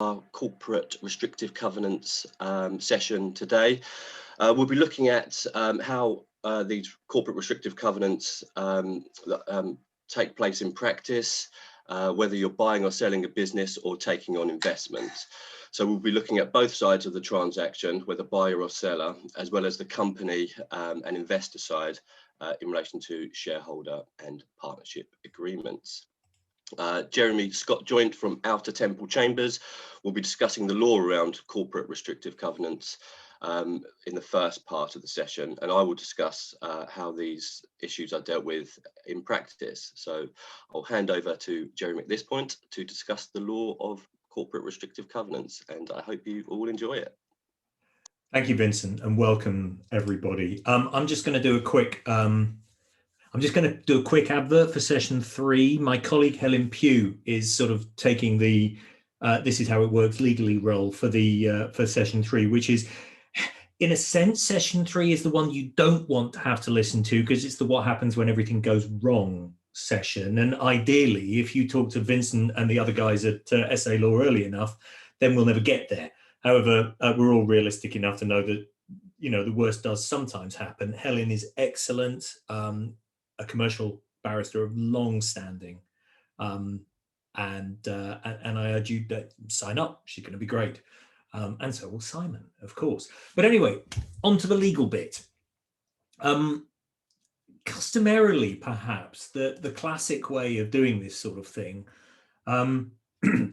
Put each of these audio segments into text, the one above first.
Our Corporate Restrictive Covenants session today. We'll be looking at how these corporate restrictive covenants take place in practice, whether you're buying or selling a business or taking on investment. So we'll be looking at both sides of the transaction, whether buyer or seller, as well as the company and investor side in relation to shareholder and partnership agreements. Jeremy Scott-Joynt from Outer Temple Chambers will be discussing the law around corporate restrictive covenants in the first part of the session, and I will discuss how these issues are dealt with in practice. So I'll hand over to Jeremy at this point to discuss the law of corporate restrictive covenants, and I hope you all enjoy it. Thank you, Vincent, and welcome everybody. I'm just going to do a quick advert for session 3. My colleague Helen Pugh is sort of taking the this is how it works legally role for session 3, which is, in a sense, session 3 is the one you don't want to have to listen to because it's the what happens when everything goes wrong session. And ideally, if you talk to Vincent and the other guys at SA Law early enough, then we'll never get there. However, we're all realistic enough to know that, you know, the worst does sometimes happen. Helen is excellent. A commercial barrister of long standing, and I urge you to sign up. She's going to be great, and so will Simon, of course. But anyway, on to the legal bit. Customarily, perhaps the classic way of doing this sort of thing,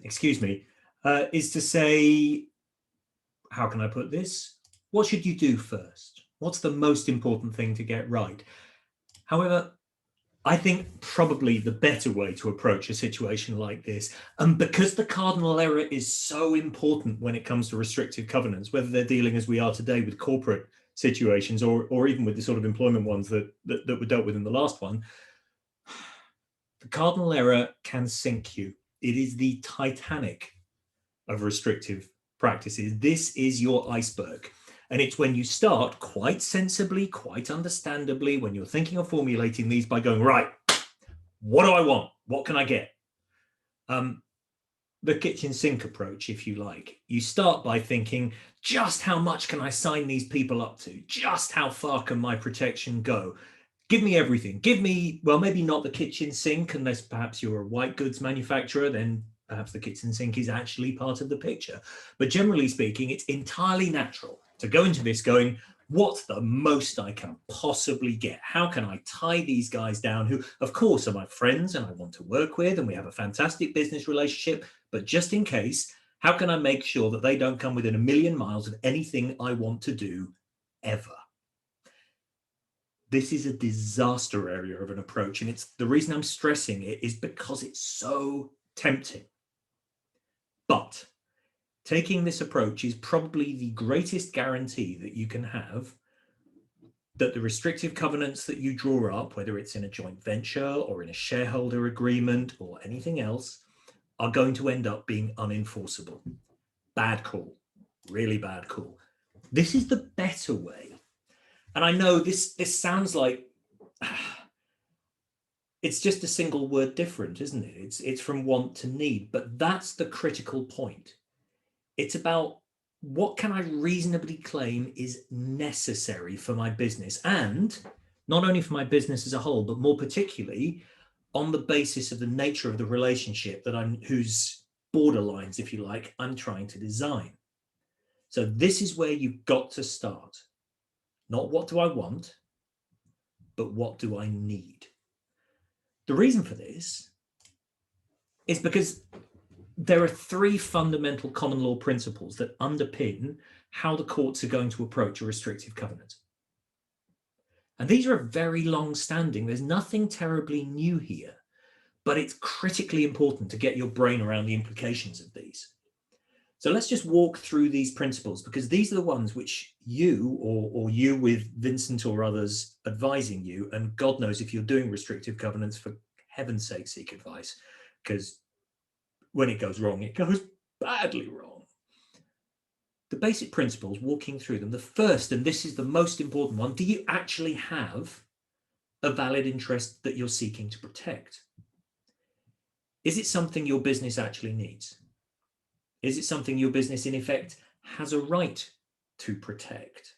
excuse me, is to say, how can I put this? What should you do first? What's the most important thing to get right? However, I think probably the better way to approach a situation like this, and because the cardinal error is so important when it comes to restrictive covenants, whether they're dealing as we are today with corporate situations or even with the sort of employment ones that were dealt with in the last one, the cardinal error can sink you. It is the Titanic of restrictive practices. This is your iceberg. And it's when you start quite sensibly, quite understandably, when you're thinking of formulating these by going, right, what do I want? What can I get? The kitchen sink approach, if you like. You start by thinking, just how much can I sign these people up to? Just how far can my protection go? Give me everything. Give me, well, maybe not the kitchen sink, unless perhaps you're a white goods manufacturer, then perhaps the kitchen sink is actually part of the picture. But generally speaking, it's entirely natural to go into this going, what's the most I can possibly get? How can I tie these guys down who, of course, are my friends and I want to work with and we have a fantastic business relationship, but just in case, how can I make sure that they don't come within a million miles of anything I want to do ever? This is a disaster area of an approach, and it's the reason I'm stressing it is because it's so tempting. But taking this approach is probably the greatest guarantee that you can have that the restrictive covenants that you draw up, whether it's in a joint venture or in a shareholder agreement or anything else, are going to end up being unenforceable. Bad call, really bad call. This is the better way. And I know this sounds like it's just a single word different, isn't it? It's from want to need, but that's the critical point. It's about what can I reasonably claim is necessary for my business, and not only for my business as a whole, but more particularly on the basis of the nature of the relationship that whose borderlines, if you like, I'm trying to design. So this is where you've got to start. Not what do I want, but what do I need? The reason for this is because there are 3 fundamental common law principles that underpin how the courts are going to approach a restrictive covenant. And these are very long-standing. There's nothing terribly new here, but it's critically important to get your brain around the implications of these. So let's just walk through these principles, because these are the ones which you or you with Vincent or others advising you, and God knows if you're doing restrictive covenants, for heaven's sake, seek advice, because when it goes wrong, it goes badly wrong. The basic principles, walking through them. The first, and this is the most important one, do you actually have a valid interest that you're seeking to protect? Is it something your business actually needs? Is it something your business, in effect, has a right to protect?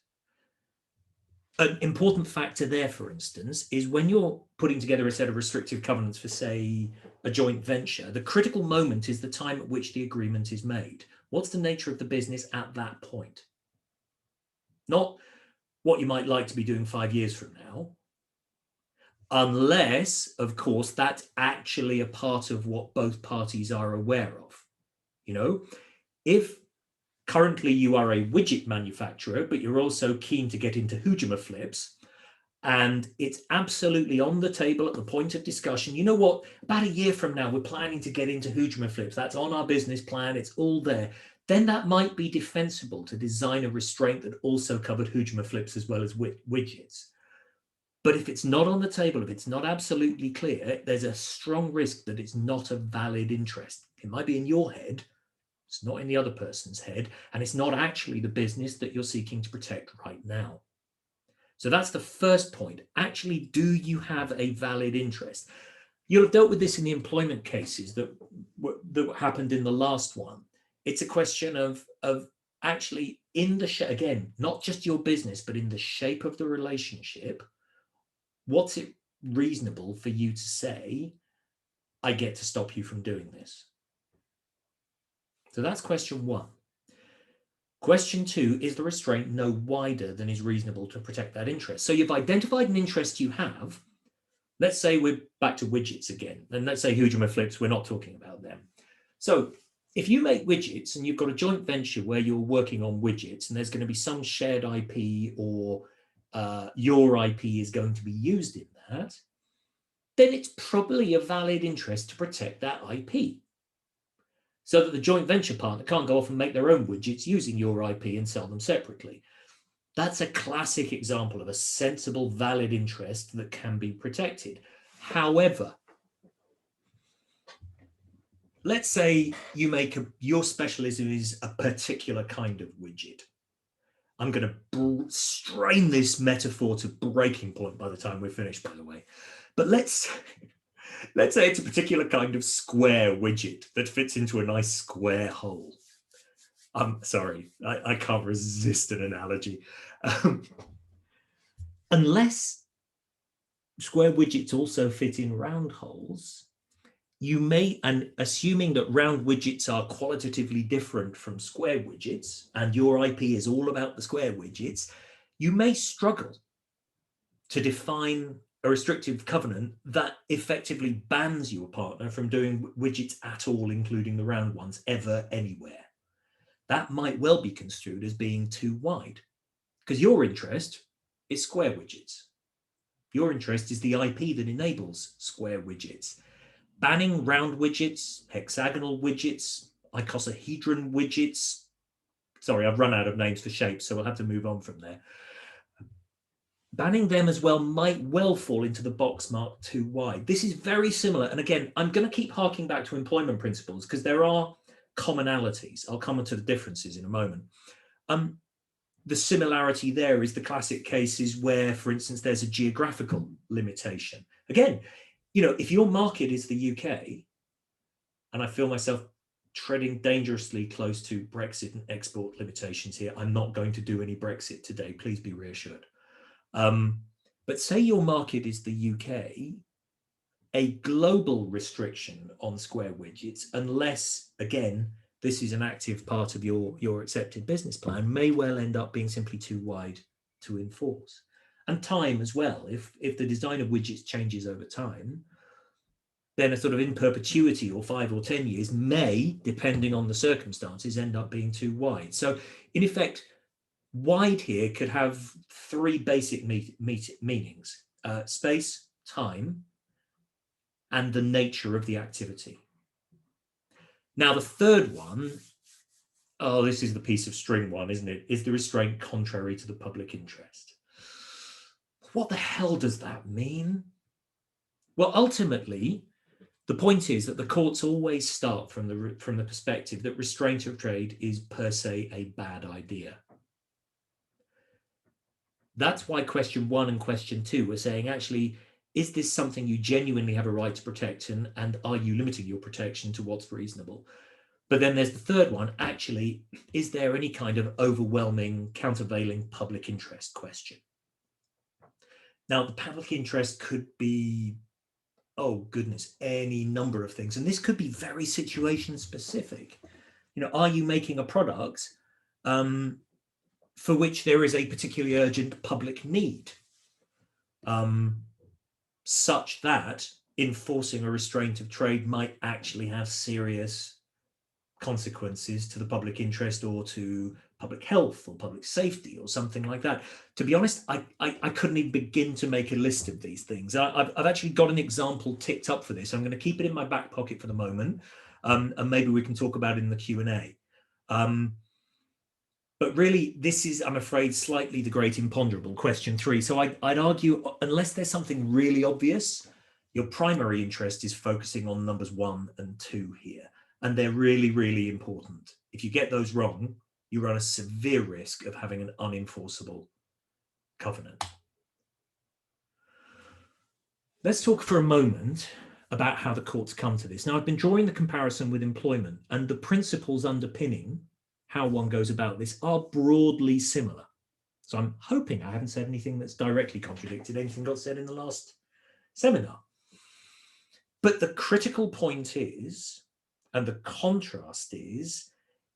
An important factor there, for instance, is when you're putting together a set of restrictive covenants for, say, a joint venture, the critical moment is the time at which the agreement is made. What's the nature of the business at that point? Not what you might like to be doing 5 years from now, unless, of course, that's actually a part of what both parties are aware of. You know, if currently you are a widget manufacturer, but you're also keen to get into hujima flips, and it's absolutely on the table at the point of discussion, you know what, about a year from now, we're planning to get into hujima flips. That's on our business plan. It's all there. Then that might be defensible to design a restraint that also covered hujima flips as well as widgets. But if it's not on the table, if it's not absolutely clear, there's a strong risk that it's not a valid interest. It might be in your head, it's not in the other person's head, and it's not actually the business that you're seeking to protect right now. So that's the first point. Actually, do you have a valid interest? You'll have dealt with this in the employment cases that happened in the last one. It's a question of actually in the again, not just your business, but in the shape of the relationship, what's it reasonable for you to say, I get to stop you from doing this? So that's question one. Question two, is the restraint no wider than is reasonable to protect that interest? So you've identified an interest you have. Let's say we're back to widgets again. And let's say hujima flips, we're not talking about them. So if you make widgets and you've got a joint venture where you're working on widgets and there's going to be some shared IP or your IP is going to be used in that, then it's probably a valid interest to protect that IP so that the joint venture partner can't go off and make their own widgets using your IP and sell them separately. That's a classic example of a sensible, valid interest that can be protected. However, let's say you make your specialism is a particular kind of widget. I'm going to strain this metaphor to breaking point by the time we're finished, by the way. But let's say it's a particular kind of square widget that fits into a nice square hole. I'm sorry, I can't resist an analogy. Unless square widgets also fit in round holes, you may, and assuming that round widgets are qualitatively different from square widgets, and your IP is all about the square widgets, you may struggle to define a restrictive covenant that effectively bans your partner from doing widgets at all, including the round ones, ever, anywhere. That might well be construed as being too wide, because your interest is square widgets. Your interest is the IP that enables square widgets. Banning round widgets, hexagonal widgets, icosahedron widgets. Sorry, I've run out of names for shapes, so we'll have to move on from there. Banning them as well might well fall into the box marked too wide. This is very similar. And again, I'm going to keep harking back to employment principles because there are commonalities. I'll come on to the differences in a moment. The similarity there is the classic cases where, for instance, there's a geographical limitation. Again, you know, if your market is the UK, and I feel myself treading dangerously close to Brexit and export limitations here, I'm not going to do any Brexit today, please be reassured. But say your market is the UK, a global restriction on square widgets, unless, again, this is an active part of your accepted business plan, may well end up being simply too wide to enforce. And time as well. If the design of widgets changes over time, then a sort of in perpetuity or 5 or 10 years may, depending on the circumstances, end up being too wide. So in effect, wide here could have 3 basic meanings: space, time, and the nature of the activity. Now, the third one, oh, this is the piece of string one, isn't it? Is the restraint contrary to the public interest? What the hell does that mean? Well, ultimately, the point is that the courts always start from the perspective that restraint of trade is per se a bad idea. That's why question 1 and question 2 are saying, actually, is this something you genuinely have a right to protect, and are you limiting your protection to what's reasonable? But then there's the third one. Actually, is there any kind of overwhelming, countervailing public interest question? Now, the public interest could be, oh goodness, any number of things. And this could be very situation specific. Are you making a product for which there is a particularly urgent public need, such that enforcing a restraint of trade might actually have serious consequences to the public interest or to public health or public safety or something like that? To be honest, I couldn't even begin to make a list of these things. I've actually got an example ticked up for this. I'm going to keep it in my back pocket for the moment, and maybe we can talk about it in the Q&A. But really, this is, I'm afraid, slightly the great imponderable, question 3. So I'd argue, unless there's something really obvious, your primary interest is focusing on numbers 1 and 2 here. And they're really, really important. If you get those wrong, you run a severe risk of having an unenforceable covenant. Let's talk for a moment about how the courts come to this. Now, I've been drawing the comparison with employment, and the principles underpinning how one goes about this are broadly similar. So I'm hoping I haven't said anything that's directly contradicted anything got said in the last seminar. But the critical point is, and the contrast is,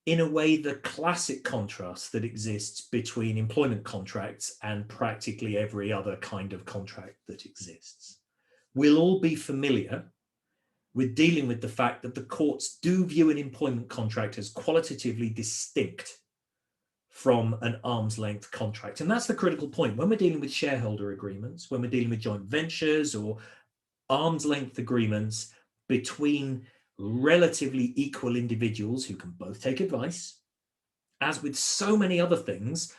in a way, the classic contrast that exists between employment contracts and practically every other kind of contract that exists. We'll all be familiar with dealing with the fact that the courts do view an employment contract as qualitatively distinct from an arm's length contract. And that's the critical point. When we're dealing with shareholder agreements, when we're dealing with joint ventures or arm's length agreements between relatively equal individuals who can both take advice, as with so many other things,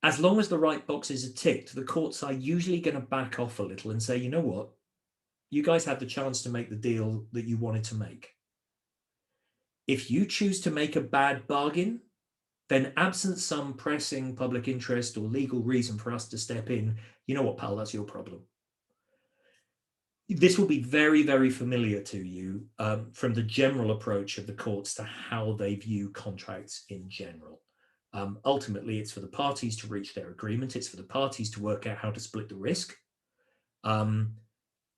as long as the right boxes are ticked, the courts are usually going to back off a little and say, you know what? You guys had the chance to make the deal that you wanted to make. If you choose to make a bad bargain, then absent some pressing public interest or legal reason for us to step in, you know what, pal, that's your problem. This will be very, very familiar to you from the general approach of the courts to how they view contracts in general. Ultimately, it's for the parties to reach their agreement. It's for the parties to work out how to split the risk.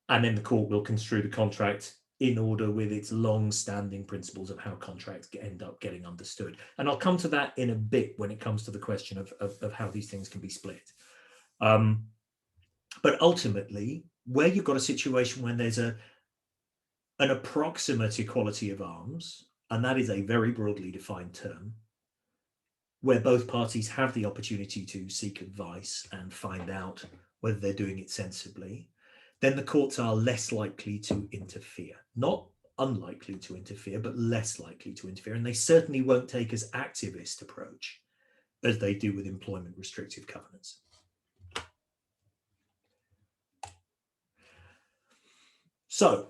And then the court will construe the contract in order with its long-standing principles of how contracts end up getting understood. And I'll come to that in a bit when it comes to the question of how these things can be split. But ultimately, where you've got a situation when there's an approximate equality of arms, and that is a very broadly defined term, where both parties have the opportunity to seek advice and find out whether they're doing it sensibly, then the courts are less likely to interfere. Not unlikely to interfere, but less likely to interfere. And they certainly won't take as activist approach as they do with employment restrictive covenants. So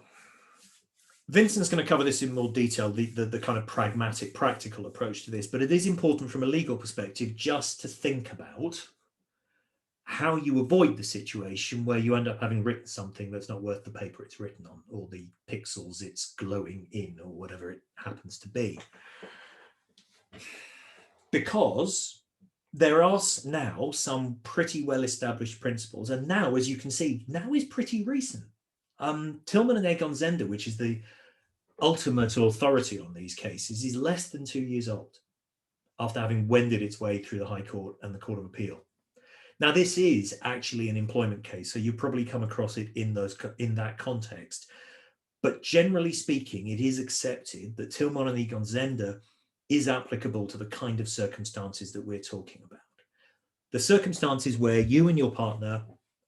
Vincent's going to cover this in more detail, the kind of pragmatic, practical approach to this, but it is important from a legal perspective just to think about how you avoid the situation where you end up having written something that's not worth the paper it's written on, or the pixels it's glowing in, or whatever it happens to be. Because there are now some pretty well-established principles, and now, as you can see, now is pretty recent. Tillman and Egon Zehnder, which is the ultimate authority on these cases, is less than 2 years old after having wended its way through the High Court and the Court of Appeal. Now, this is actually an employment case, so you probably come across it in that context. But generally speaking, it is accepted that Tillman and Egon Zehnder is applicable to the kind of circumstances that we're talking about. The circumstances where you and your partner,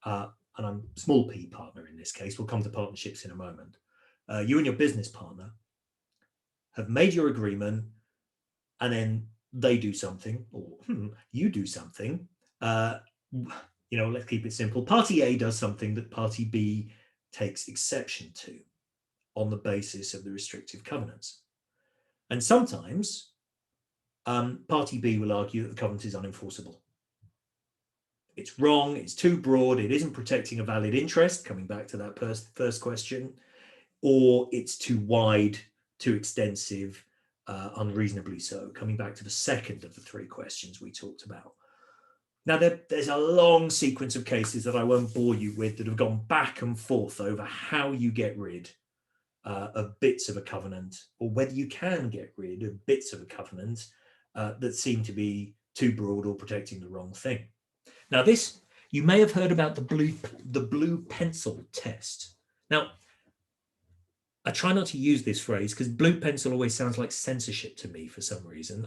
and I'm small p partner in this case, we'll come to partnerships in a moment, you and your business partner have made your agreement, and then they do something, or you do something, let's keep it simple. Party A does something that party B takes exception to on the basis of the restrictive covenants. And sometimes party B will argue that the covenant is unenforceable. It's wrong, it's too broad, it isn't protecting a valid interest, coming back to that first question, or it's too wide, too extensive, unreasonably so, coming back to the second of the three questions we talked about. Now, there's a long sequence of cases that I won't bore you with that have gone back and forth over how you get rid of bits of a covenant, or whether you can get rid of bits of a covenant that seem to be too broad or protecting the wrong thing. Now, this, you may have heard about the blue pencil test. Now, I try not to use this phrase because blue pencil always sounds like censorship to me for some reason.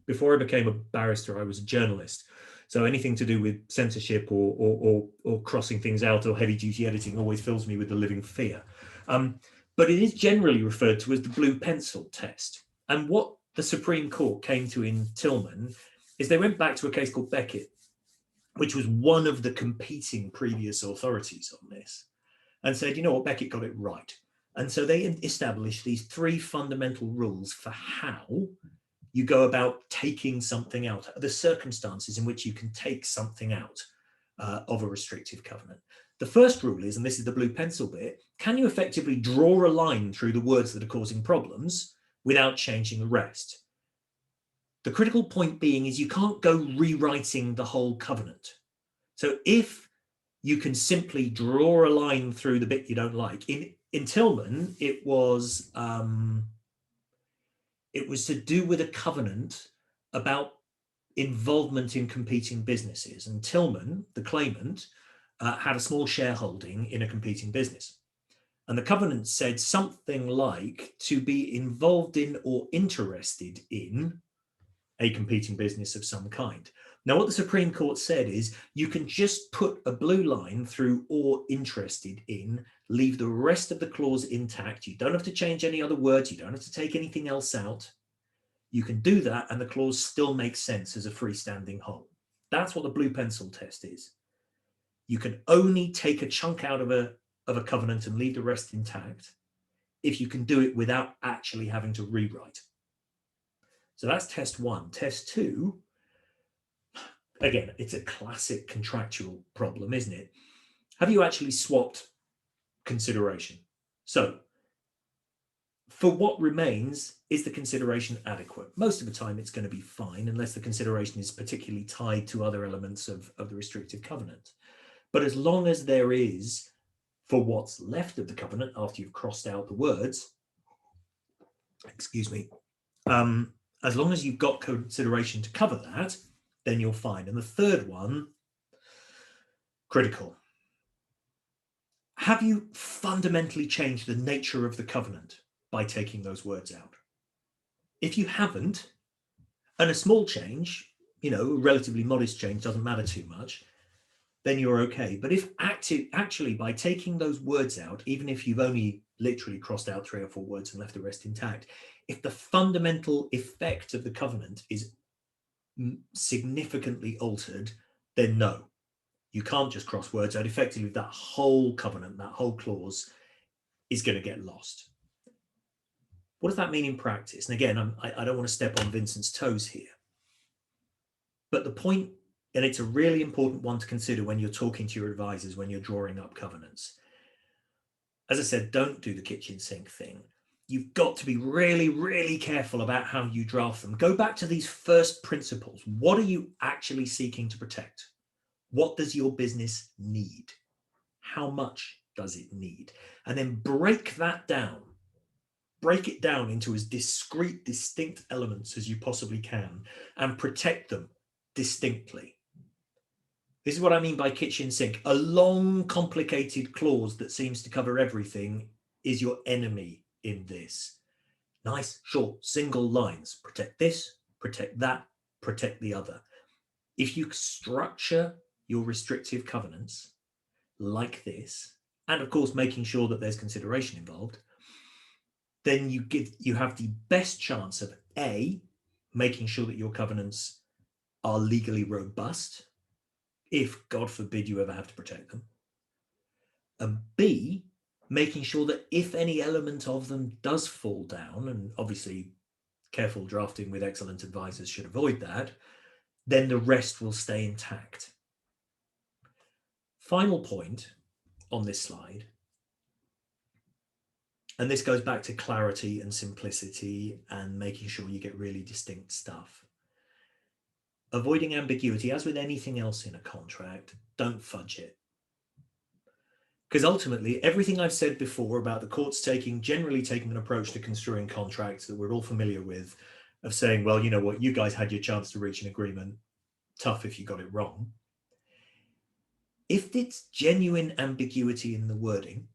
Before I became a barrister, I was a journalist. So anything to do with censorship or crossing things out or heavy duty editing always fills me with a living fear. But it is generally referred to as the blue pencil test. And what the Supreme Court came to in Tillman is they went back to a case called Beckett, which was one of the competing previous authorities on this, and said, you know what, Beckett got it right. And so they established these three fundamental rules for how you go about taking something out, the circumstances in which you can take something out of a restrictive covenant. The first rule is, and this is the blue pencil bit, can you effectively draw a line through the words that are causing problems without changing the rest? The critical point being is you can't go rewriting the whole covenant. So if you can simply draw a line through the bit you don't like, in Tillman, it was to do with a covenant about involvement in competing businesses. And Tillman, the claimant, had a small shareholding in a competing business. And the covenant said something like to be involved in or interested in a competing business of some kind. Now, what the Supreme Court said is you can just put a blue line through or interested in, leave the rest of the clause intact. You don't have to change any other words. You don't have to take anything else out. You can do that and the clause still makes sense as a freestanding whole. That's what the blue pencil test is. You can only take a chunk out of a covenant and leave the rest intact if you can do it without actually having to rewrite. So that's test one. Test two, again, it's a classic contractual problem, isn't it? Have you actually swapped consideration? So for what remains, is the consideration adequate? Most of the time it's going to be fine unless the consideration is particularly tied to other elements of the restrictive covenant. But as long as there is, for what's left of the covenant after you've crossed out the words, excuse me, as long as you've got consideration to cover that, then you're fine. And the third one, critical. Have you fundamentally changed the nature of the covenant by taking those words out? If you haven't, and a small change, a relatively modest change doesn't matter too much, then you're okay. But if actually by taking those words out, even if you've only literally crossed out 3 or 4 words and left the rest intact, if the fundamental effect of the covenant is significantly altered, then no, you can't just cross words out. Effectively, that whole covenant, that whole clause is going to get lost. What does that mean in practice? And again, I don't want to step on Vincent's toes here, but the point, and it's a really important one to consider when you're talking to your advisors, when you're drawing up covenants. As I said, don't do the kitchen sink thing. You've got to be really, really careful about how you draft them. Go back to these first principles. What are you actually seeking to protect? What does your business need? How much does it need? And then break that down. Break it down into as discrete, distinct elements as you possibly can and protect them distinctly. This is what I mean by kitchen sink. A long, complicated clause that seems to cover everything is your enemy in this. Nice, short, single lines. Protect this, protect that, protect the other. If you structure your restrictive covenants like this, and of course making sure that there's consideration involved, then you have the best chance of A, making sure that your covenants are legally robust, if God forbid you ever have to protect them, and B, making sure that if any element of them does fall down, and obviously careful drafting with excellent advisors should avoid that, then the rest will stay intact. Final point on this slide. And this goes back to clarity and simplicity and making sure you get really distinct stuff. Avoiding ambiguity, as with anything else in a contract, don't fudge it. Because ultimately, everything I've said before about the courts generally taking an approach to construing contracts that we're all familiar with, of saying, well, you know what, you guys had your chance to reach an agreement, tough if you got it wrong. If it's genuine ambiguity in the wording,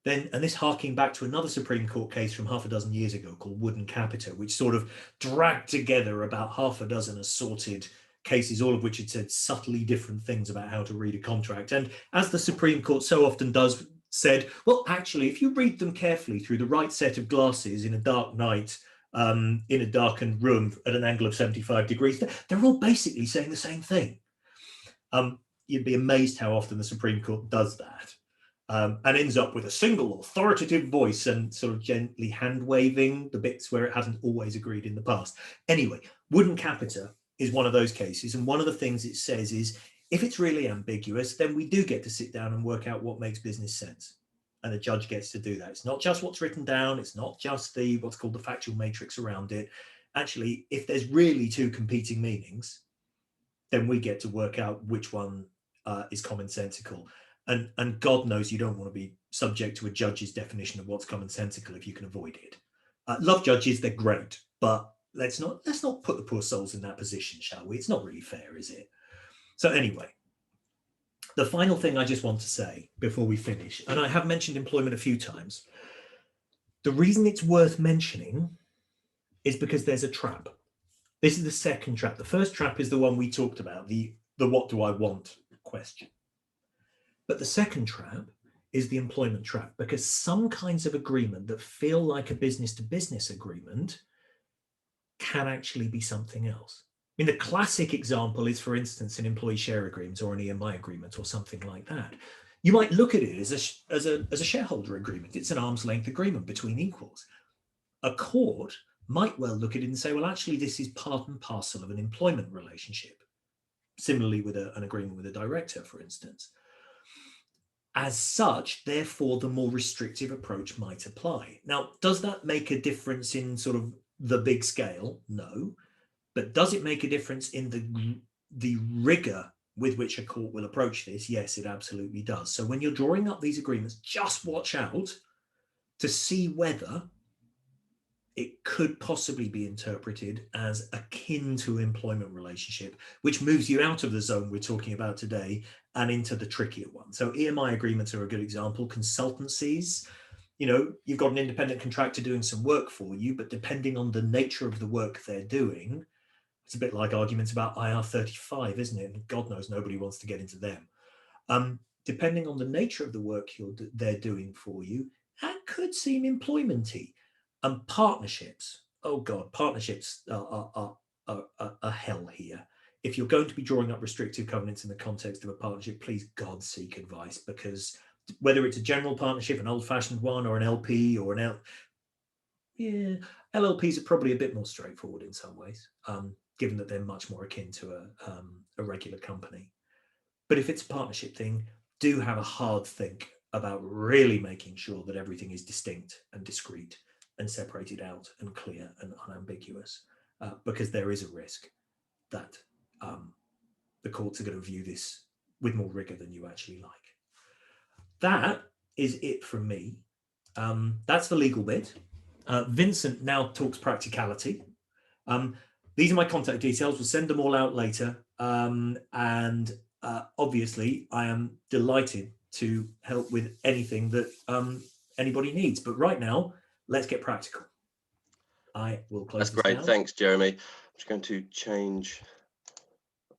then, and this harking back to another Supreme Court case from half a dozen years ago called Wood and Capita, which sort of dragged together about half a dozen assorted cases, all of which had said subtly different things about how to read a contract. And as the Supreme Court so often does, said, well, actually, if you read them carefully through the right set of glasses in a dark night, in a darkened room at an angle of 75 degrees, they're all basically saying the same thing. You'd be amazed how often the Supreme Court does that. And ends up with a single authoritative voice and sort of gently hand-waving the bits where it hasn't always agreed in the past. Anyway, Wood and Capita is one of those cases. And one of the things it says is, if it's really ambiguous, then we do get to sit down and work out what makes business sense. And the judge gets to do that. It's not just what's written down. It's not just the what's called the factual matrix around it. Actually, if there's really two competing meanings, then we get to work out which one is commonsensical. And God knows you don't want to be subject to a judge's definition of what's commonsensical if you can avoid it. Love judges, they're great, but let's not put the poor souls in that position, shall we? It's not really fair, is it? So anyway, the final thing I just want to say before we finish, and I have mentioned employment a few times, the reason it's worth mentioning is because there's a trap. This is the second trap. The first trap is the one we talked about, the what do I want question. But the second trap is the employment trap, because some kinds of agreement that feel like a business-to-business agreement can actually be something else. I mean, the classic example is, for instance, an employee share agreement or an EMI agreement or something like that. You might look at it as a shareholder agreement. It's an arm's length agreement between equals. A court might well look at it and say, well, actually, this is part and parcel of an employment relationship. Similarly with an agreement with a director, for instance. As such, therefore, the more restrictive approach might apply. Now, does that make a difference in sort of the big scale? No. But does it make a difference in the rigor with which a court will approach this? Yes, it absolutely does. So when you're drawing up these agreements, just watch out to see whether it could possibly be interpreted as akin to employment relationship, which moves you out of the zone we're talking about today and into the trickier one. So EMI agreements are a good example. Consultancies, you know, you've got an independent contractor doing some work for you, but depending on the nature of the work they're doing, it's a bit like arguments about IR35, isn't it? And God knows nobody wants to get into them. Depending on the nature of the work they're doing for you, that could seem employment-y. Partnerships, oh God, partnerships are hell here. If you're going to be drawing up restrictive covenants in the context of a partnership, please God seek advice, because whether it's a general partnership, an old-fashioned one, or an LP or an LLPs are probably a bit more straightforward in some ways, given that they're much more akin to a regular company. But if it's a partnership thing, do have a hard think about really making sure that everything is distinct and discrete and separated out and clear and unambiguous, because there is a risk that the courts are going to view this with more rigor than you actually like. That is it from me. That's the legal bit. Vincent now talks practicality. These are my contact details. We'll send them all out later. Obviously, I am delighted to help with anything that anybody needs. But right now, let's get practical. I will close. That's great. Thanks, Jeremy. I'm just going to change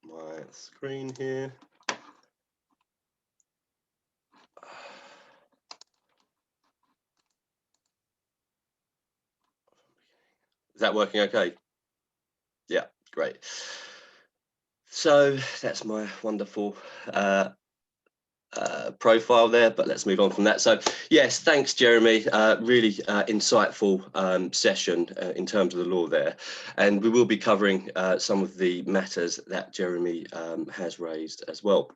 my screen here. Is that working okay? Yeah, great. So that's my wonderful profile there, but let's move on from that. So yes, thanks, Jeremy. Really insightful session in terms of the law there, and we will be covering some of the matters that Jeremy has raised as well.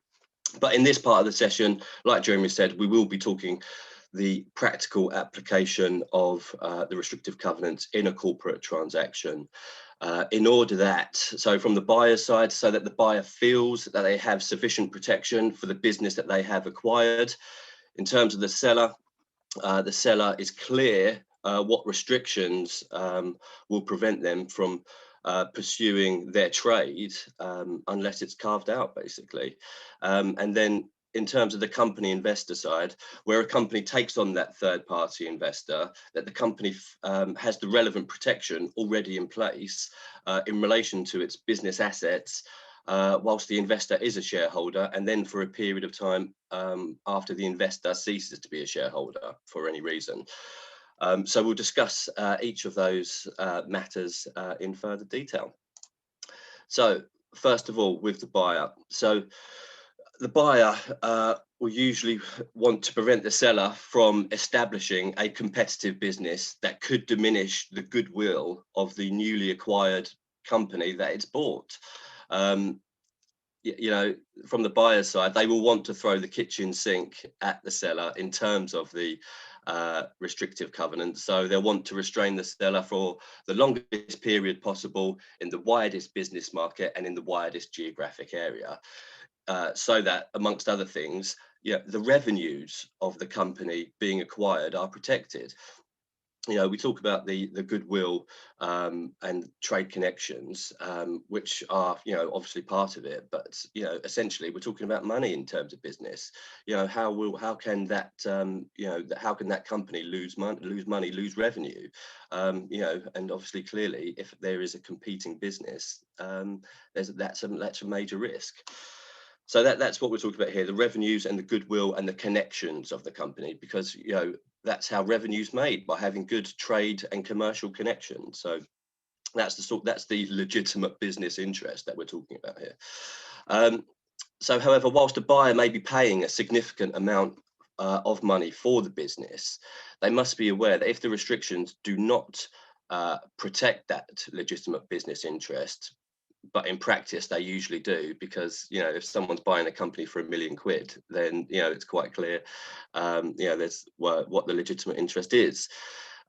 But in this part of the session, like Jeremy said, we will be talking the practical application of the restrictive covenants in a corporate transaction. In order that, so from the buyer's side, so that the buyer feels that they have sufficient protection for the business that they have acquired. In terms of the seller is clear what restrictions will prevent them from pursuing their trade unless it's carved out, basically. And then in terms of the company investor side, where a company takes on that third party investor, that the company has the relevant protection already in place in relation to its business assets, whilst the investor is a shareholder, and then for a period of time after the investor ceases to be a shareholder for any reason. So we'll discuss each of those matters in further detail. So first of all, with the buyer. So the buyer will usually want to prevent the seller from establishing a competitive business that could diminish the goodwill of the newly acquired company that it's bought. You know, from the buyer's side, they will want to throw the kitchen sink at the seller in terms of the restrictive covenant. So they'll want to restrain the seller for the longest period possible in the widest business market and in the widest geographic area. So that, amongst other things, the revenues of the company being acquired are protected. You know, we talk about the goodwill and trade connections, which are, obviously part of it, but essentially we're talking about money in terms of business. How can that company lose money, lose revenue? And obviously, clearly, if there is a competing business, that's a major risk. So that's what we're talking about here: the revenues and the goodwill and the connections of the company, because that's how revenue's made, by having good trade and commercial connections. So that's the legitimate business interest that we're talking about here. So, however, whilst a buyer may be paying a significant amount of money for the business, they must be aware that if the restrictions do not protect that legitimate business interest, but in practice they usually do, because if someone's buying a company for £1 million, then it's quite clear there's what the legitimate interest is.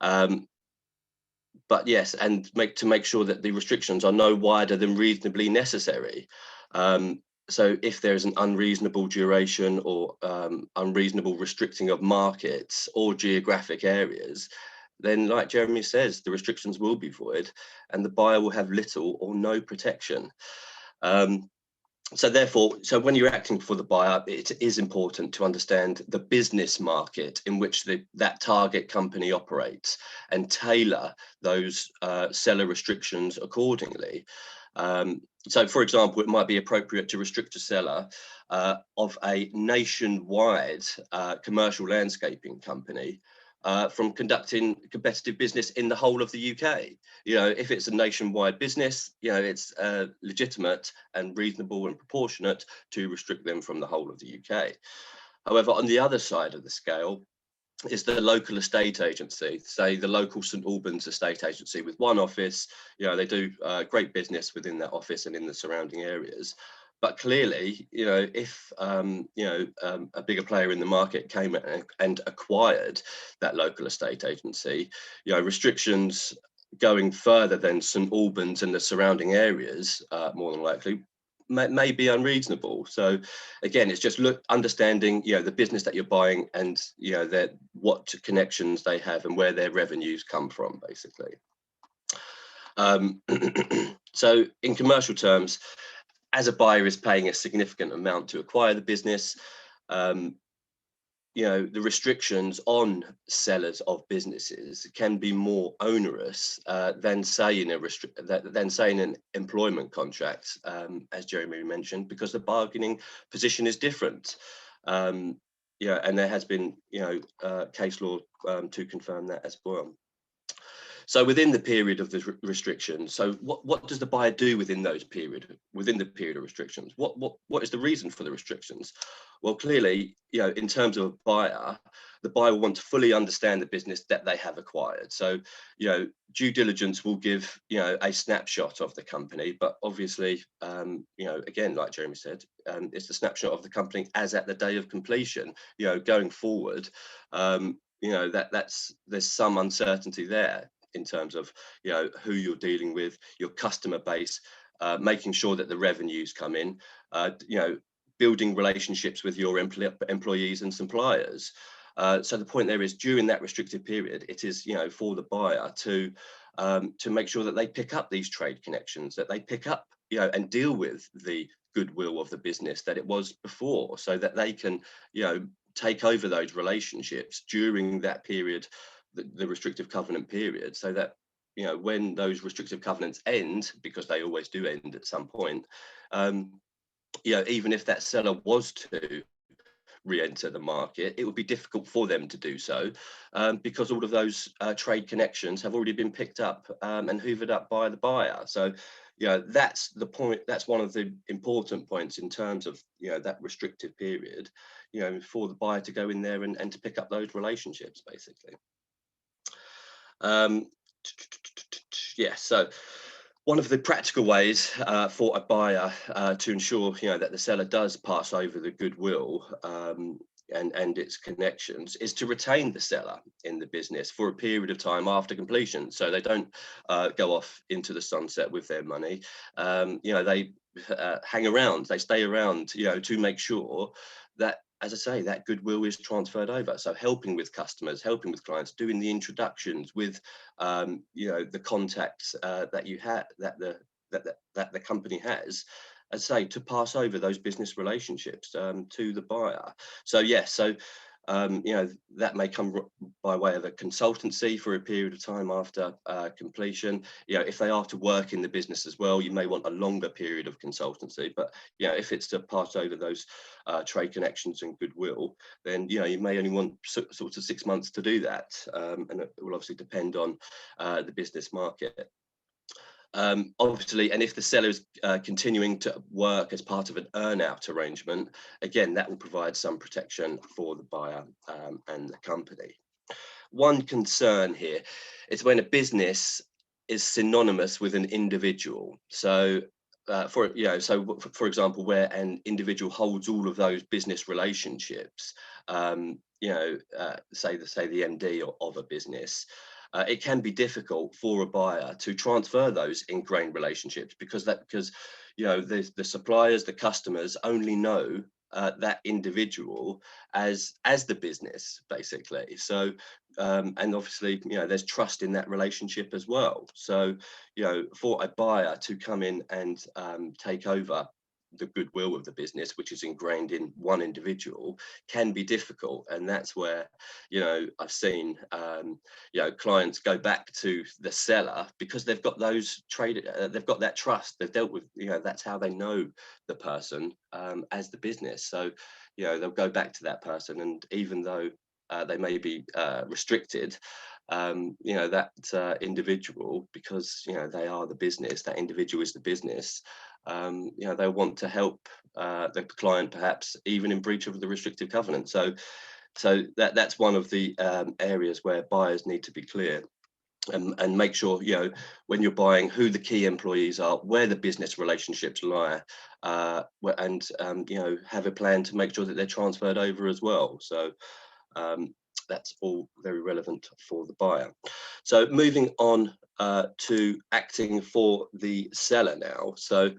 But yes, and to make sure that the restrictions are no wider than reasonably necessary. So if there is an unreasonable duration or unreasonable restricting of markets or geographic areas, then, like Jeremy says, the restrictions will be void and the buyer will have little or no protection. So when you're acting for the buyer, it is important to understand the business market in which that target company operates and tailor those seller restrictions accordingly. So, for example, it might be appropriate to restrict a seller of a nationwide commercial landscaping company from conducting competitive business in the whole of the UK. If it's a nationwide business, it's legitimate and reasonable and proportionate to restrict them from the whole of the UK. However, on the other side of the scale is the local estate agency, say the local St Albans estate agency with one office. They do great business within that office and in the surrounding areas. But clearly, if a bigger player in the market came and acquired that local estate agency, restrictions going further than St Albans and the surrounding areas, more than likely, may be unreasonable. So again, it's just understanding the business that you're buying and what connections they have and where their revenues come from, basically. So in commercial terms, as a buyer is paying a significant amount to acquire the business, the restrictions on sellers of businesses can be more onerous than say in an employment contract, as Jeremy mentioned, because the bargaining position is different. And there has been case law to confirm that as well. So within the period of the restriction, so what does the buyer do within the period of restrictions? What is the reason for the restrictions? Well, clearly, in terms of a buyer, the buyer will want to fully understand the business that they have acquired. So, due diligence will give, a snapshot of the company, but obviously, again, like Jeremy said, it's the snapshot of the company as at the day of completion. Going forward, there's some uncertainty there in terms of, who you're dealing with, your customer base, making sure that the revenues come in, building relationships with your employees and suppliers. So the point there is, during that restrictive period, it is, for the buyer to make sure that they pick up these trade connections, that they pick up, and deal with the goodwill of the business that it was before, so that they can, take over those relationships during that period, the restrictive covenant period, so that, when those restrictive covenants end, because they always do end at some point, even if that seller was to re-enter the market, it would be difficult for them to do so, because all of those trade connections have already been picked up and hoovered up by the buyer. So, that's the point. That's one of the important points in terms of, that restrictive period, for the buyer to go in there and to pick up those relationships, basically. So one of the practical ways for a buyer to ensure, that the seller does pass over the goodwill and its connections is to retain the seller in the business for a period of time after completion, so they don't go off into the sunset with their money. They hang around, they stay around, to make sure that, as I say, that goodwill is transferred over. So helping with customers, helping with clients, doing the introductions with, the contacts that you have, that the company has, as I say, to pass over those business relationships to the buyer. So yes, that may come by way of a consultancy for a period of time after completion. If they are to work in the business as well, you may want a longer period of consultancy. But if it's to pass over those trade connections and goodwill, then you may only want sort of 6 months to do that, and it will obviously depend on the business market. Obviously, and if the seller is continuing to work as part of an earn-out arrangement, again, that will provide some protection for the buyer and the company. One concern here is when a business is synonymous with an individual. So, for example, where an individual holds all of those business relationships, say the MD of a business. It can be difficult for a buyer to transfer those ingrained relationships because the suppliers, the customers only know that individual as the business, basically. So and obviously there's trust in that relationship as well. So for a buyer to come in and take over the goodwill of the business, which is ingrained in one individual, can be difficult. And that's where I've seen clients go back to the seller because they've got those they've got that trust, they've dealt with, that's how they know the person as the business. So they'll go back to that person, and even though they may be restricted, that individual, because they are the business, that individual is the business, they want to help the client, perhaps even in breach of the restrictive covenant. So that's one of the areas where buyers need to be clear and make sure, when you're buying, who the key employees are, where the business relationships lie, and have a plan to make sure that they're transferred over as well. So that's all very relevant for the buyer. So moving on to acting for the seller now. So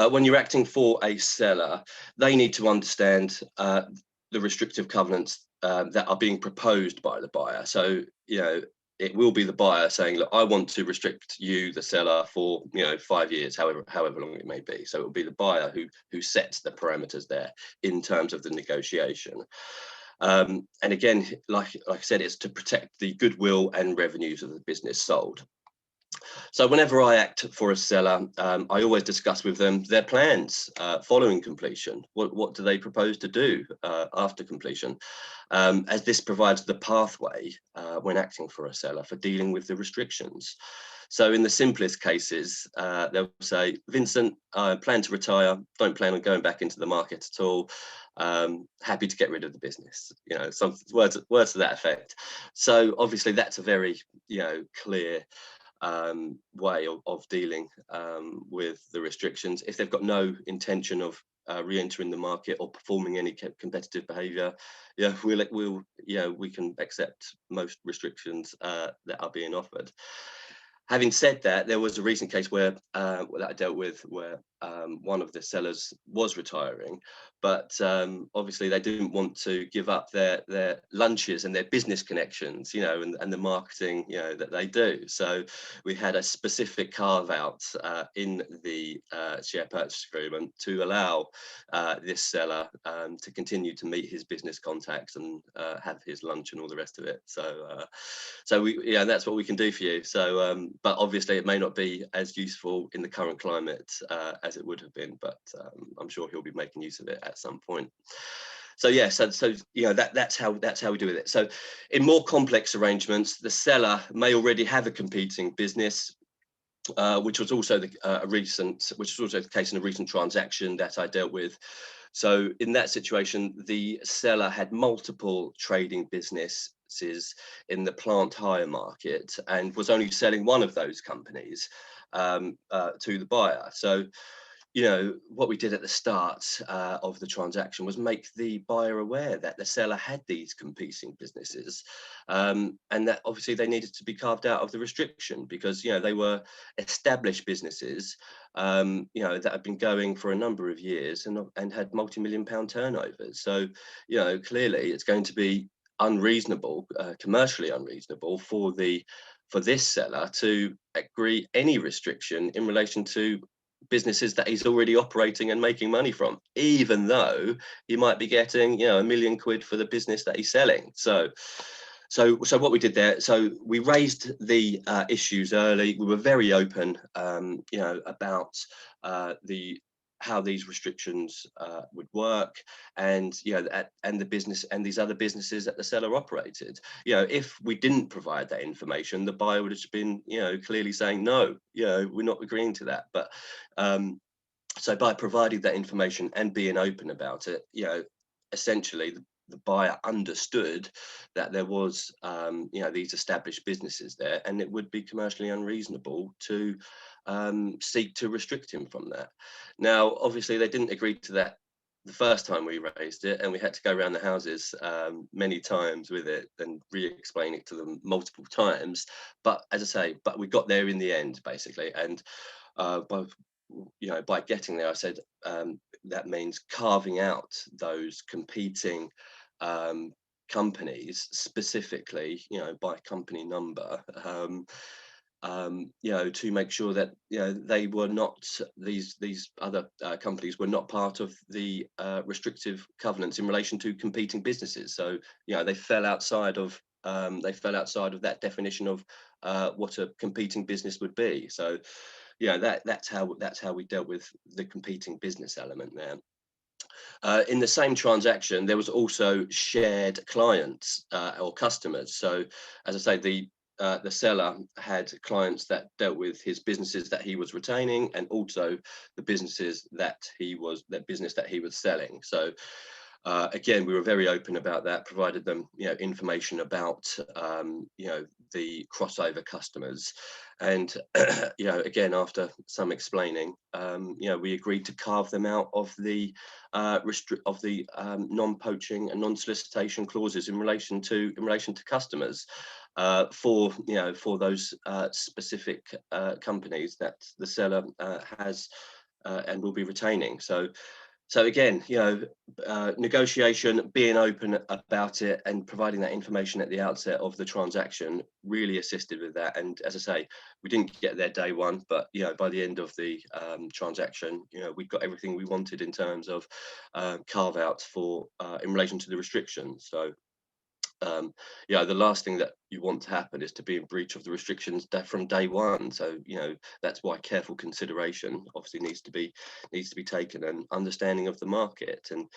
when you're acting for a seller, they need to understand the restrictive covenants that are being proposed by the buyer. So it will be the buyer saying, look, I want to restrict you, the seller, for 5 years, however long it may be. So it will be the buyer who sets the parameters there in terms of the negotiation. And again, like I said, it's to protect the goodwill and revenues of the business sold. So whenever I act for a seller, I always discuss with them their plans following completion. What do they propose to do after completion? As this provides the pathway when acting for a seller for dealing with the restrictions. So in the simplest cases, they'll say, Vincent, I plan to retire, don't plan on going back into the market at all. happy to get rid of the business, some words to that effect. So obviously that's a very clear way of dealing with the restrictions. If they've got no intention of re-entering the market or performing any competitive behaviour, we can accept most restrictions that are being offered. Having said that, there was a recent case where that I dealt with where one of the sellers was retiring, but obviously they didn't want to give up their lunches and their business connections, and the marketing, that they do. So we had a specific carve out in the share purchase agreement to allow this seller to continue to meet his business contacts and have his lunch and all the rest of it. So we, that's what we can do for you. So, but obviously it may not be as useful in the current climate as it would have been, but I'm sure he'll be making use of it at some point. So yeah, so that's how we do with it. So in more complex arrangements, the seller may already have a competing business, which was also the case in a recent transaction that I dealt with. So in that situation, the seller had multiple trading businesses in the plant hire market and was only selling one of those companies to the buyer. So what we did at the start of the transaction was make the buyer aware that the seller had these competing businesses, and that obviously they needed to be carved out of the restriction because they were established businesses that had been going for a number of years and had multi-million-pound turnovers. So clearly it's going to be unreasonable, commercially unreasonable for this seller to agree any restriction in relation to businesses that he's already operating and making money from, even though he might be getting £1 million for the business that he's selling. So what we did there, so we raised the issues early. We were very open about how these restrictions would work, and and the business and these other businesses that the seller operated. If we didn't provide that information, the buyer would have been clearly saying no, we're not agreeing to that. But so by providing that information and being open about it, essentially the buyer understood that there was these established businesses there, and it would be commercially unreasonable to seek to restrict him from that. Now obviously they didn't agree to that the first time we raised it, and we had to go around the houses many times with it and re-explain it to them multiple times. But as I say, we got there in the end, basically. And by getting there, I said that means carving out those competing companies specifically, by company number, to make sure that they were not, these other companies were not part of the restrictive covenants in relation to competing businesses. So they fell outside of that definition of what a competing business would be. So that's how we dealt with the competing business element there. In the same transaction, there was also shared clients or customers. So as I say, the seller had clients that dealt with his businesses that he was retaining, and also the businesses that he was selling. So again, we were very open about that, provided them information about the crossover customers. And again, after some explaining, we agreed to carve them out of the non-poaching and non-solicitation clauses in relation to customers for those specific companies that the seller has and will be retaining. So again, negotiation, being open about it and providing that information at the outset of the transaction really assisted with that. And as I say, we didn't get there day one, but by the end of the transaction, we got everything we wanted in terms of carve outs for in relation to the restrictions. So the last thing that you want to happen is to be in breach of the restrictions from day one. So that's why careful consideration obviously needs to be taken, and understanding of the market. And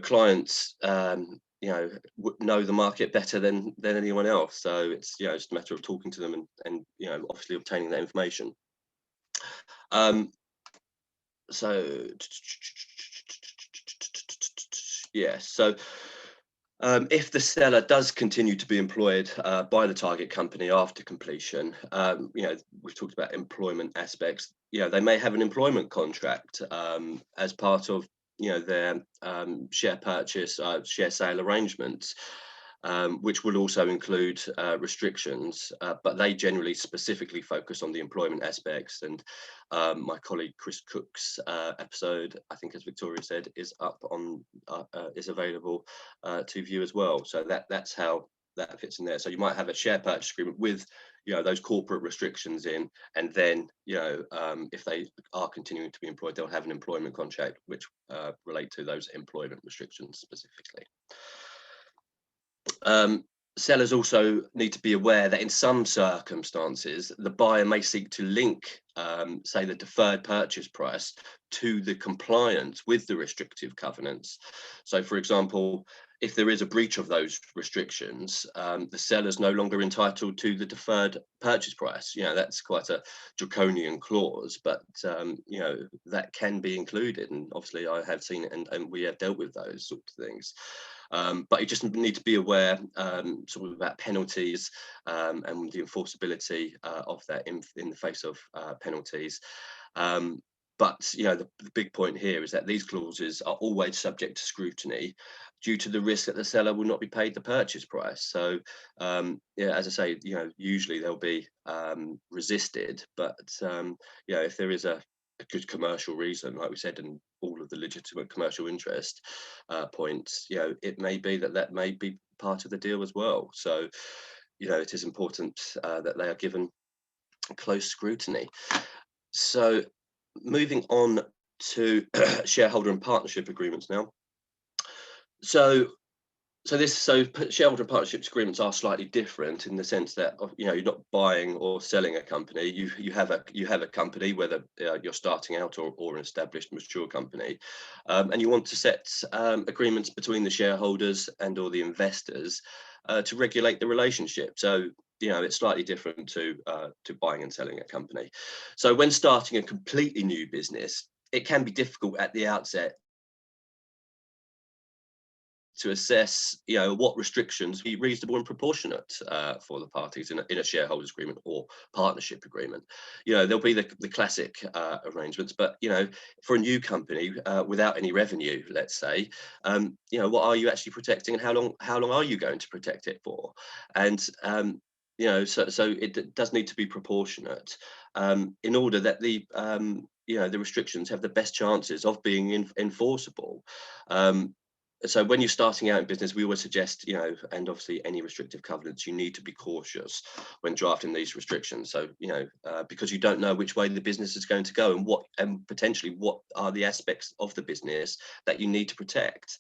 clients know the market better than anyone else. So it's just a matter of talking to them and obviously obtaining that information. So Yes. So if the seller does continue to be employed by the target company after completion, we've talked about employment aspects. They may have an employment contract as part of their share purchase, share sale arrangements, which will also include restrictions, but they generally specifically focus on the employment aspects. And my colleague Chris Cook's episode, I think, as Victoria said, is up on is available to view as well. So that's how that fits in there. So you might have a share purchase agreement with those corporate restrictions in, and then if they are continuing to be employed, they'll have an employment contract which relate to those employment restrictions specifically. Sellers also need to be aware that in some circumstances, the buyer may seek to link, say, the deferred purchase price to the compliance with the restrictive covenants. So, for example, if there is a breach of those restrictions, the seller's no longer entitled to the deferred purchase price. That's quite a draconian clause, but that can be included. And obviously, I have seen it, and we have dealt with those sorts of things. But you just need to be aware sort of about penalties and the enforceability of that in the face of penalties. But the big point here is that these clauses are always subject to scrutiny due to the risk that the seller will not be paid the purchase price. So as I say, usually they'll be resisted, but if there is a good commercial reason, like we said, and all of the legitimate commercial interest points, it may be that may be part of the deal as well. So it is important that they are given close scrutiny. So moving on to shareholder and partnership agreements now. So shareholder and partnerships agreements are slightly different in the sense that you're not buying or selling a company. You have a company, whether you're starting out or an established mature company, and you want to set agreements between the shareholders and or the investors to regulate the relationship. So it's slightly different to buying and selling a company. So when starting a completely new business, it can be difficult at the outset to assess, what restrictions be reasonable and proportionate for the parties in a shareholders agreement or partnership agreement. There'll be the classic arrangements, but for a new company without any revenue, let's say, what are you actually protecting, and how long are you going to protect it for? And so it does need to be proportionate in order that the restrictions have the best chances of being enforceable. So when you're starting out in business, we always suggest, and obviously any restrictive covenants, you need to be cautious when drafting these restrictions. So, because you don't know which way the business is going to go and potentially what are the aspects of the business that you need to protect.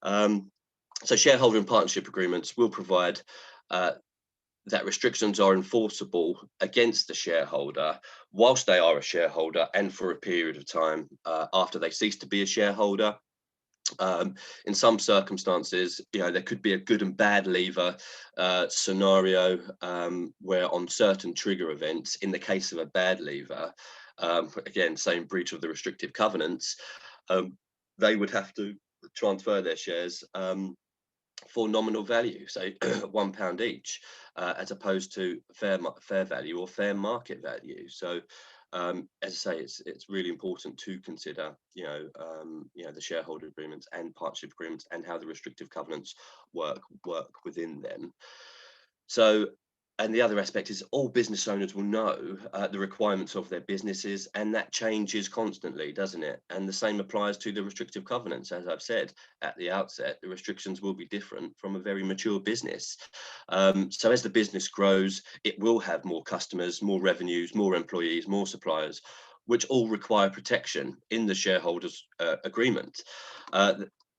So shareholder and partnership agreements will provide that restrictions are enforceable against the shareholder whilst they are a shareholder and for a period of time after they cease to be a shareholder. In some circumstances, there could be a good and bad leaver scenario where on certain trigger events, in the case of a bad leaver, again, same breach of the restrictive covenants, they would have to transfer their shares for nominal value, say £1 each, as opposed to fair value or fair market value. So as I say, it's really important to consider, the shareholder agreements and partnership agreements and how the restrictive covenants work within them. So, and the other aspect is all business owners will know the requirements of their businesses, and that changes constantly, doesn't it? And the same applies to the restrictive covenants. As I've said at the outset, the restrictions will be different from a very mature business. So as the business grows, it will have more customers, more revenues, more employees, more suppliers, which all require protection in the shareholders agreement.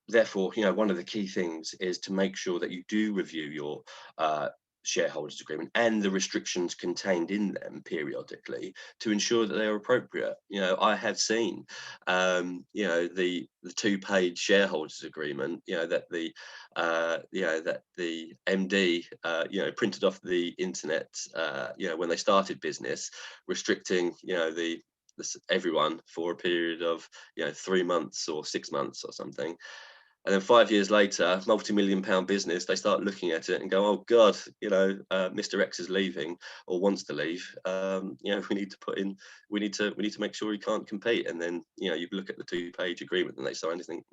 Therefore, one of the key things is to make sure that you do review your shareholders agreement and the restrictions contained in them periodically to ensure that they are appropriate. I have seen the 2-page shareholders agreement that the MD printed off the internet when they started business, restricting everyone for a period of 3 months or 6 months or something. And then 5 years later, multi-million-pound business, they start looking at it and go, "Oh God, Mr. X is leaving or wants to leave. We need to put in, we need to make sure he can't compete." And then you look at the 2-page agreement and they sign and think,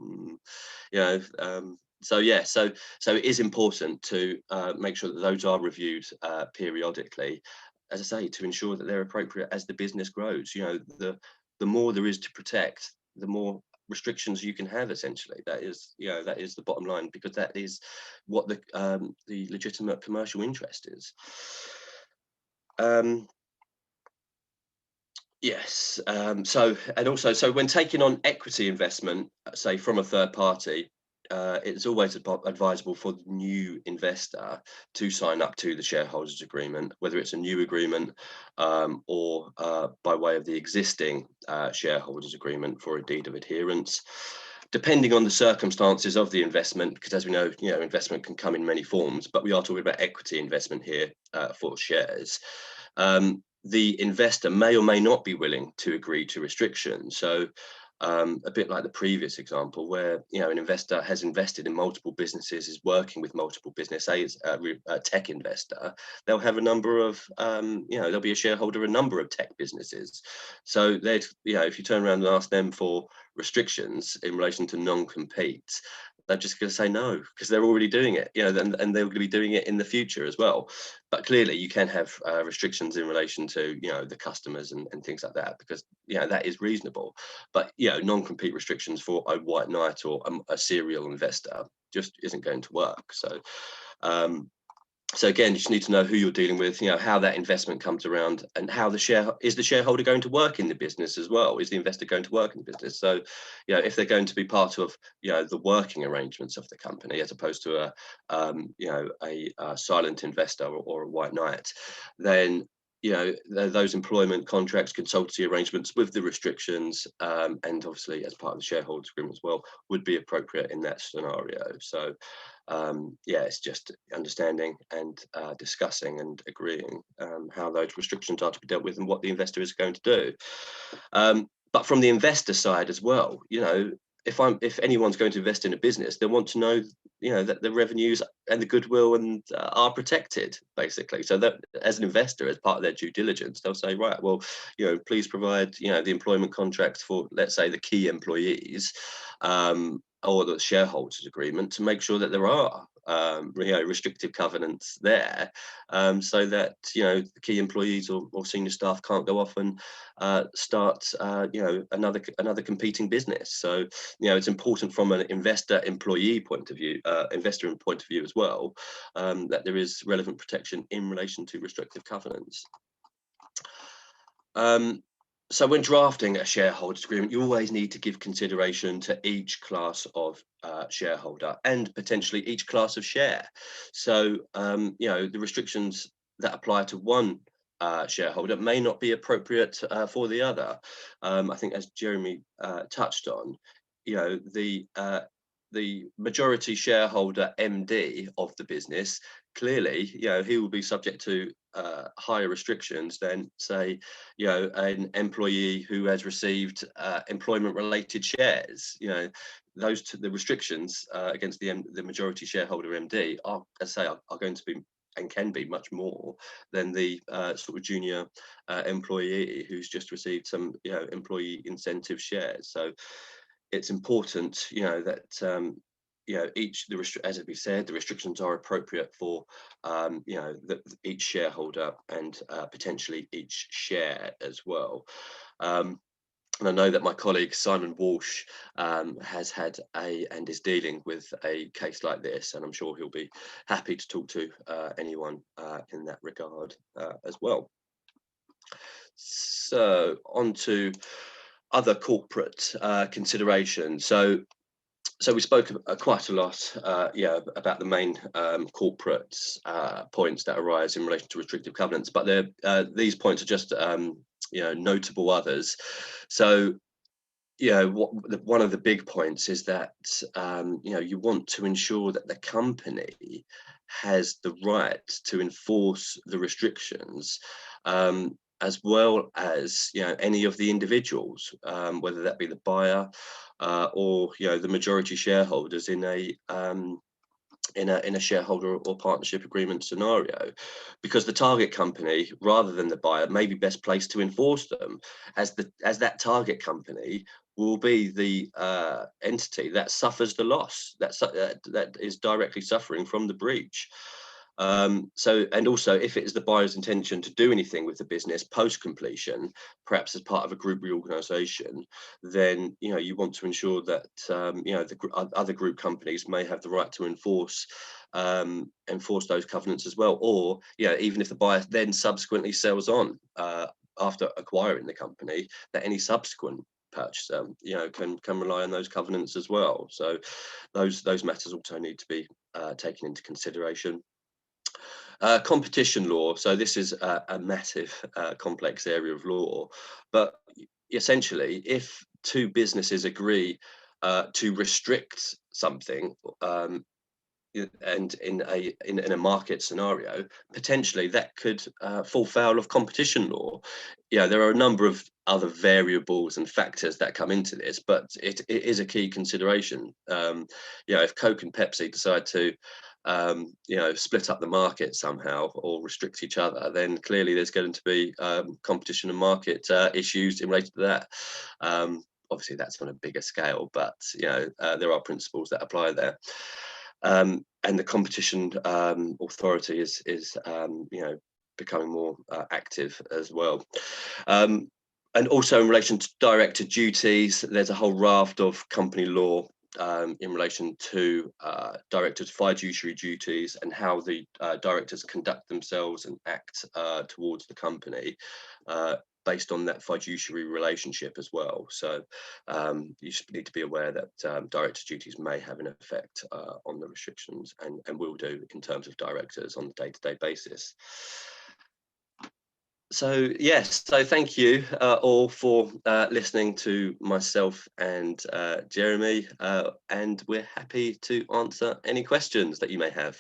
so yeah, so it is important to make sure that those are reviewed periodically, as I say, to ensure that they're appropriate as the business grows. The more there is to protect, the more restrictions you can have. Essentially, that is the bottom line, because that is what the legitimate commercial interest is. Yes. So when taking on equity investment, say from a third party, it's always advisable for the new investor to sign up to the shareholders agreement, whether it's a new agreement or by way of the existing shareholders agreement for a deed of adherence, depending on the circumstances of the investment, because as we know, investment can come in many forms, but we are talking about equity investment here for shares. The investor may or may not be willing to agree to restrictions. So a bit like the previous example, where an investor has invested in multiple businesses, is working with multiple business, say it's a tech investor, they'll have a number of there'll be a shareholder in a number of tech businesses. So they'd if you turn around and ask them for restrictions in relation to non-compete, they're just going to say no, because they're already doing it, and they're going to be doing it in the future as well. But clearly you can have restrictions in relation to the customers and things like that, because that is reasonable. But non-compete restrictions for a white knight or a serial investor just isn't going to work. So again, you just need to know who you're dealing with, how that investment comes around, and how is the shareholder going to work in the business as well? Is the investor going to work in the business? So, if they're going to be part of, the working arrangements of the company, as opposed to a silent investor or a white knight, then those employment contracts, consultancy arrangements with the restrictions, and obviously as part of the shareholders agreement as well, would be appropriate in that scenario. So it's just understanding and discussing and agreeing how those restrictions are to be dealt with and what the investor is going to do. But from the investor side as well, if anyone's going to invest in a business, they want to know that the revenues and the goodwill and are protected, basically. So that as an investor, as part of their due diligence, they'll say, right, well, please provide the employment contracts for, let's say, the key employees, or the shareholders agreement, to make sure that there are restrictive covenants there, so that the key employees or senior staff can't go off and start another competing business. So it's important from an investor-employee point of view, investor point of view as well, that there is relevant protection in relation to restrictive covenants. So when drafting a shareholders agreement, you always need to give consideration to each class of shareholder and potentially each class of share. So the restrictions that apply to one shareholder may not be appropriate for the other. I think, as Jeremy touched on, the majority shareholder MD of the business, clearly, he will be subject to higher restrictions than, say, an employee who has received employment-related shares. The restrictions against the majority shareholder MD are, as I say, are going to be and can be much more than the sort of junior employee who's just received some employee incentive shares. So it's important that as we said, the restrictions are appropriate for each shareholder and potentially each share as well. And I know that my colleague Simon Walsh has had and is dealing with a case like this, and I'm sure he'll be happy to talk to anyone in that regard as well. So on to other corporate considerations. So we spoke quite a lot, about the main corporate points that arise in relation to restrictive covenants, but these points are just notable others. So one of the big points is that you want to ensure that the company has the right to enforce the restrictions, as well as any of the individuals, whether that be the buyer or the majority shareholders in a shareholder or partnership agreement scenario, because the target company, rather than the buyer, may be best placed to enforce them, as that target company will be the entity that suffers the loss, that is directly suffering from the breach. And also, if it is the buyer's intention to do anything with the business post completion, perhaps as part of a group reorganization, then you want to ensure that the other group companies may have the right to enforce those covenants as well, or even if the buyer then subsequently sells on after acquiring the company, that any subsequent purchaser can rely on those covenants as well. So those matters also need to be taken into consideration. Competition law. So this is a massive, complex area of law, but essentially, if two businesses agree to restrict something, and in a market scenario, potentially that could fall foul of competition law. There are a number of other variables and factors that come into this, but it is a key consideration. If Coke and Pepsi decide to split up the market somehow or restrict each other, then clearly there's going to be competition and market issues in relation to that. Obviously that's on a bigger scale, but there are principles that apply there. And the competition authority is becoming more active as well. And also in relation to director duties, there's a whole raft of company law in relation to directors' fiduciary duties and how the directors conduct themselves and act towards the company based on that fiduciary relationship as well. So you need to be aware that director duties may have an effect on the restrictions, and will do in terms of directors on a day-to-day basis. So yes, so thank you all for listening to myself and Jeremy, and we're happy to answer any questions that you may have.